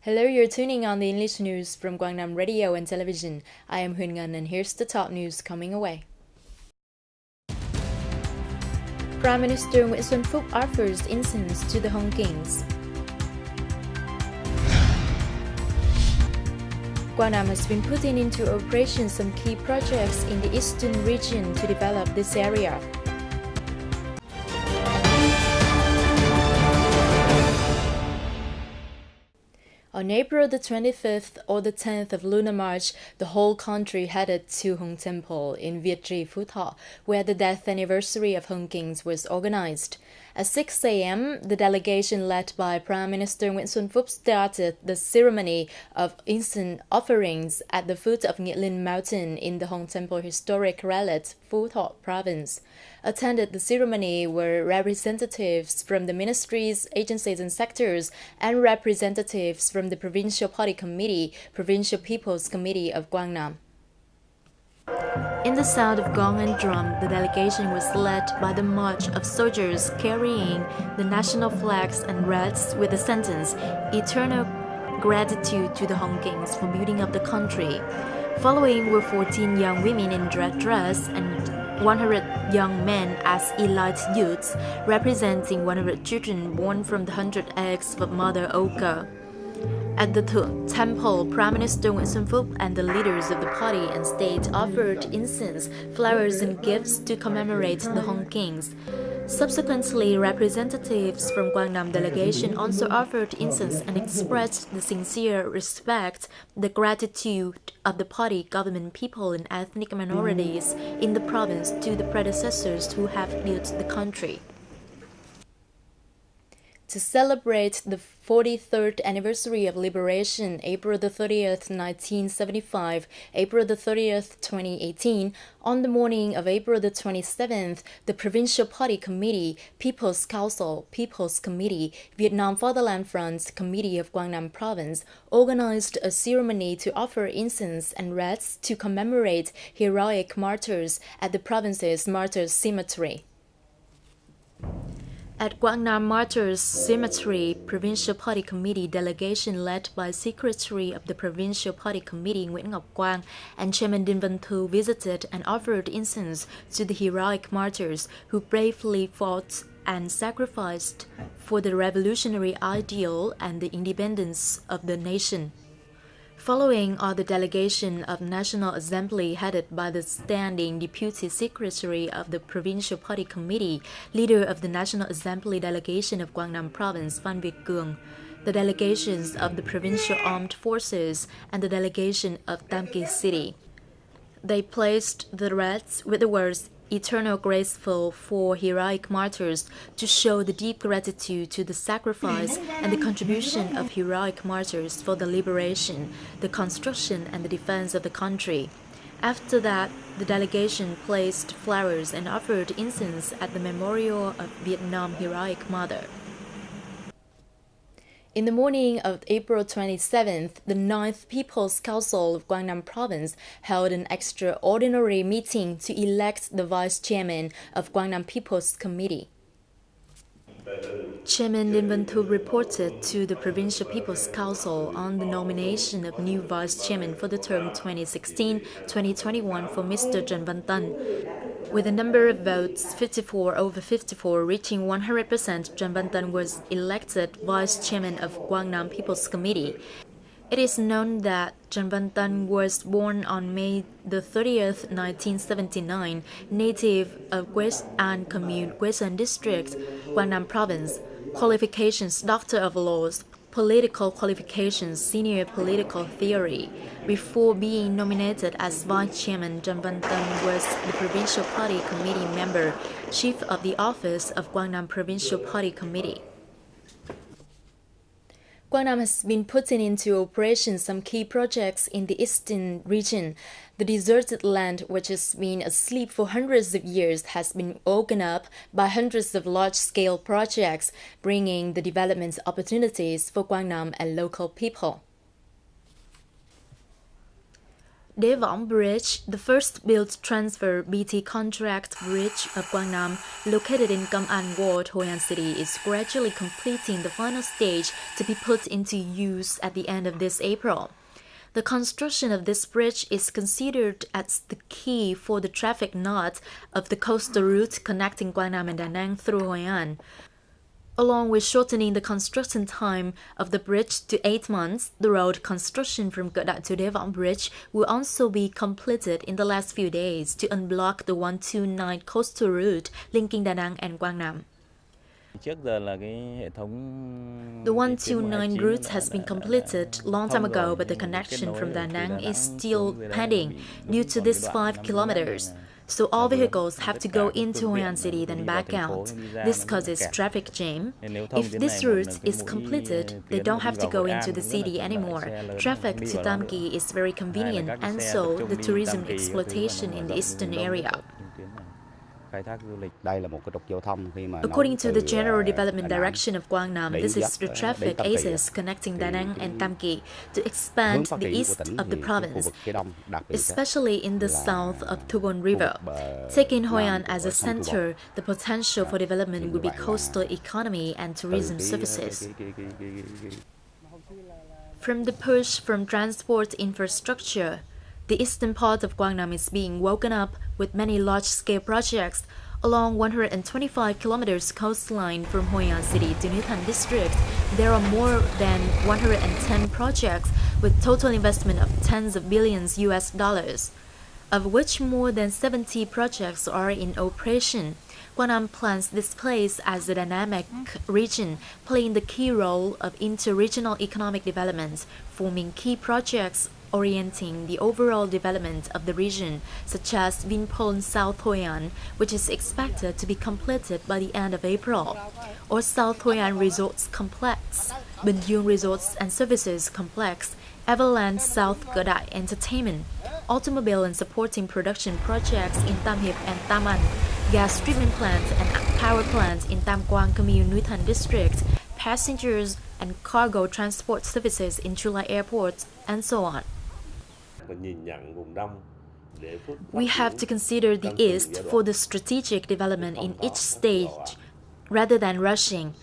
Hello, you're tuning on the English news from Guangnam Radio and Television. I am Huyen Ngan and here's the top news coming away. Prime Minister Nguyễn Xuân Phúc offers incense to the Hong Kings. Guangnam has been putting into operation some key projects in the eastern region to develop this area. On April the 25th or the 10th of Lunar March, the whole country headed to Hung Temple in Việt Trì, Phú Thọ, where the death anniversary of Hung Kings was organized. At 6 a.m., the delegation led by Prime Minister Nguyễn Xuân Phúc started the ceremony of incense offerings at the foot of Nghĩa Linh Mountain in the Hung Temple historic relic, Phú Thọ province. Attended the ceremony were representatives from the ministries, agencies and sectors, and representatives from the Provincial Party Committee, Provincial People's Committee of Guangnam. In the sound of gong and drum, the delegation was led by the march of soldiers carrying the national flags and wreaths with the sentence, "Eternal gratitude to the Hong Kings for building up the country." Following were 14 young women in red dress and 100 young men as elite youths, representing 100 children born from the 100 eggs of Mother Oka. At the temple, Prime Minister Nguyễn Xuân Phúc and the leaders of the party and state offered incense, flowers and gifts to commemorate the Hong Kings. Subsequently, representatives from Guangnam delegation also offered incense and expressed the sincere respect, the gratitude of the party, government, people and ethnic minorities in the province to the predecessors who have built the country. To celebrate the 43rd anniversary of liberation, April the 30th, 1975, April the 30th, 2018, on the morning of April the 27th, the Provincial Party Committee, People's Council, People's Committee, Vietnam Fatherland Front Committee of Guangnam Province organized a ceremony to offer incense and wreaths to commemorate heroic martyrs at the province's Martyrs Cemetery. At Guangnam Martyrs Cemetery, Provincial Party Committee delegation led by Secretary of the Provincial Party Committee Nguyễn Ngọc Quang and Chairman Đinh Văn Thu visited and offered incense to the heroic martyrs who bravely fought and sacrificed for the revolutionary ideal and the independence of the nation. Following are the delegation of National Assembly headed by the standing Deputy Secretary of the Provincial Party Committee, leader of the National Assembly delegation of Guangnam Province, Phan Việt Cường, the delegations of the Provincial Armed Forces, and the delegation of Tam Kỳ City. They placed the wreaths with the words, "Eternal Graceful for heroic martyrs" to show the deep gratitude to the sacrifice and the contribution of heroic martyrs for the liberation, the construction and the defense of the country. After that, the delegation placed flowers and offered incense at the memorial of Vietnam heroic mother. In the morning of April 27th, the 9th People's Council of Guangnam Province held an extraordinary meeting to elect the Vice Chairman of Guangnam People's Committee. Chairman Đinh Văn Thu reported to the Provincial People's Council on the nomination of new Vice Chairman for the term 2016-2021 for Mr. Trần Văn Tân. With a number of votes 54 over 54 reaching 100%, Trần Văn Tân was elected Vice Chairman of Guangnam People's Committee. It is known that Trần Văn Tân was born on May the 30th, 1979, native of Quế An Commune, Quế Sơn District, Guangnam Province. Qualifications: Doctor of Laws, Political Qualifications, Senior Political Theory. Before being nominated as Vice Chairman, Trần Văn Tân was the Provincial Party Committee member, Chief of the Office of Guangnam Provincial Party Committee. Guangnam has been putting into operation some key projects in the eastern region. The deserted land, which has been asleep for hundreds of years, has been woken up by hundreds of large-scale projects, bringing the development opportunities for Guangnam and local people. Đế Võng Bridge, the first built transfer BT contract bridge of Quang located in Cam An Ward, Hoi An City, is gradually completing the final stage to be put into use at the end of this April. The construction of this bridge is considered as the key for the traffic knot of the coastal route connecting Quang Nam and Da Nang through Hoi An. Along with shortening the construction time of the bridge to 8 months, the road construction from Cửa Đại to Đế Võng Bridge will also be completed in the last few days to unblock the 129 coastal route linking Da Nang and Quang Nam. The 129 route has been completed long time ago, but the connection from Da Nang is still pending due to these 5 kilometers. So all vehicles have to go into Hoi An City then back out. This causes traffic jam. If this route is completed, they don't have to go into the city anymore. Traffic to Tam Kỳ is very convenient, and so the tourism exploitation in the eastern area. According to the General Development Direction of Quang Nam, this is the traffic axis connecting Da Nang and Tam Kỳ to expand the east of the province, especially in the south of Thu Bồn River. Taking Hoi An as a center, the potential for development would be coastal economy and tourism services. From the push from transport infrastructure, the eastern part of Quang Nam is being woken up with many large-scale projects along 125 kilometers coastline from Hoi An City to New Thanh District. There are more than 110 projects with total investment of tens of billions US dollars, of which more than 70 projects are in operation. Quang Nam plans this place as a dynamic region, playing the key role of inter-regional economic development, forming key projects orienting the overall development of the region, such as Vinpearl South Hoi An, which is expected to be completed by the end of April, or South Hoi An Resorts Complex, Bình Dương Resorts and Services Complex, Everland South Cửa Đại Entertainment, automobile and supporting production projects in Tam Hiệp and Tam An, gas treatment plants and power plants in Tam Quang Commune New Thanh District, passengers and cargo transport services in Chu Lai Airport, and so on. We have to consider the East for the strategic development in each stage, rather than rushing.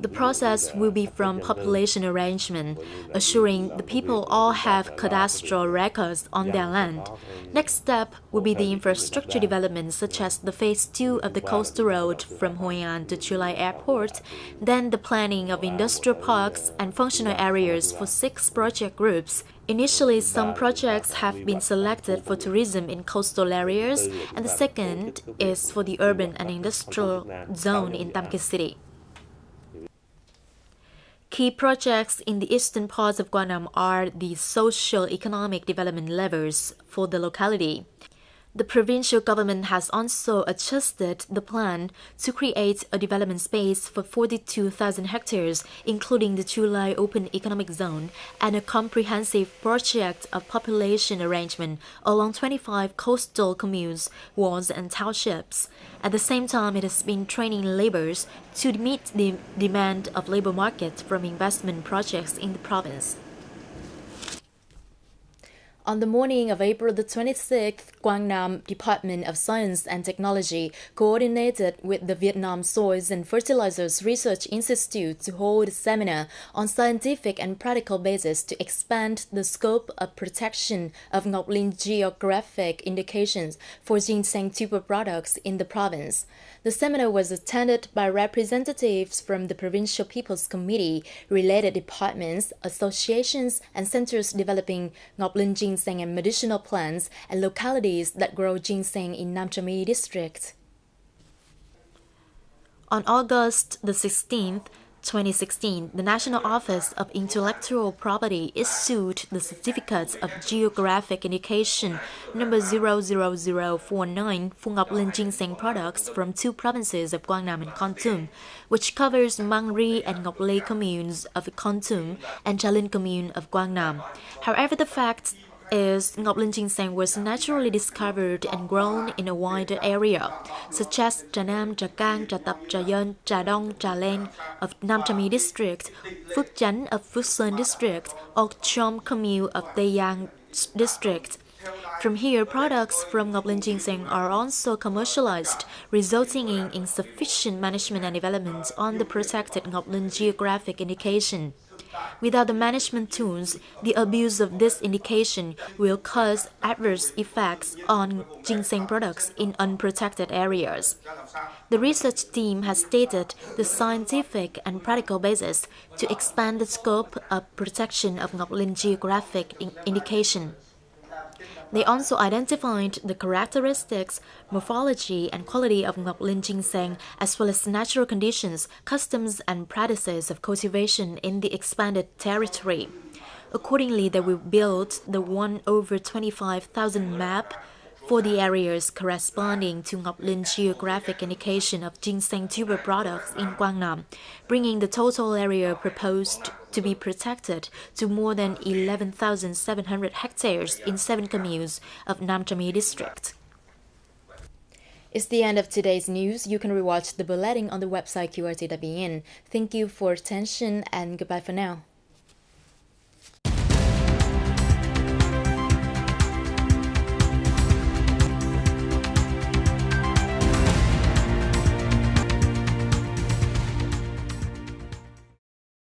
The process will be from population arrangement, assuring the people all have cadastral records on their land. Next step will be the infrastructure development, such as the phase 2 of the coastal road from Hoi An to Chu Lai Airport, then the planning of industrial parks and functional areas for 6 project groups. Initially, some projects have been selected for tourism in coastal areas, and the second is for the urban and industrial zone in Tam Kỳ City. Key projects in the eastern parts of Quang Nam are the socio-economic development levers for the locality. The provincial government has also adjusted the plan to create a development space for 42,000 hectares, including the Chu Lai Open Economic Zone, and a comprehensive project of population arrangement along 25 coastal communes, wards, and townships. At the same time, it has been training laborers to meet the demand of labor market from investment projects in the province. On the morning of April the 26th, Quang Nam Department of Science and Technology coordinated with the Vietnam Soils and Fertilizers Research Institute to hold a seminar on scientific and practical basis to expand the scope of protection of Ngọc Linh geographic indications for ginseng tuber products in the province. The seminar was attended by representatives from the Provincial People's Committee, related departments, associations, and centers developing Ngọc Linh ginseng and medicinal plants, and localities that grow ginseng in Nam Trà My district. On August the 16th, 2016, the National Office of Intellectual Property issued the Certificates of Geographic Indication number 00049 for Ngọc Linh ginseng products from 2 provinces of Quang Nam and Kon Tum, which covers Mang Ri and Ngọc Lê communes of Kon Tum and Trà Linh commune of Quang Nam. However, the fact is Ngọc Linh ginseng was naturally discovered and grown in a wider area, such as Trà Nam, Trà Cang, Trà Tập, Trà Dân, Trà Đông, Trà Len of Nam Trà My district, Phước Chánh of Phước Sơn district, or Chom commune of Tây Giang district. From here, products from Ngọc Linh ginseng are also commercialized, resulting in insufficient management and development on the protected Ngọc Linh geographic indication. Without the management tools, the abuse of this indication will cause adverse effects on ginseng products in unprotected areas. The research team has stated the scientific and practical basis to expand the scope of protection of Ngọc Linh geographic indication. They also identified the characteristics, morphology, and quality of Ngọc Linh ginseng, as well as natural conditions, customs, and practices of cultivation in the expanded territory. Accordingly, they will build the 1/25,000 map for the areas corresponding to Ngọc Linh geographic indication of ginseng tuber products in Quang Nam, bringing the total area proposed to be protected to more than 11,700 hectares in 7 communes of Nam Trà My district. It's the end of today's news. You can rewatch the bulletin on the website qrt.vn. Thank you for attention and goodbye for now.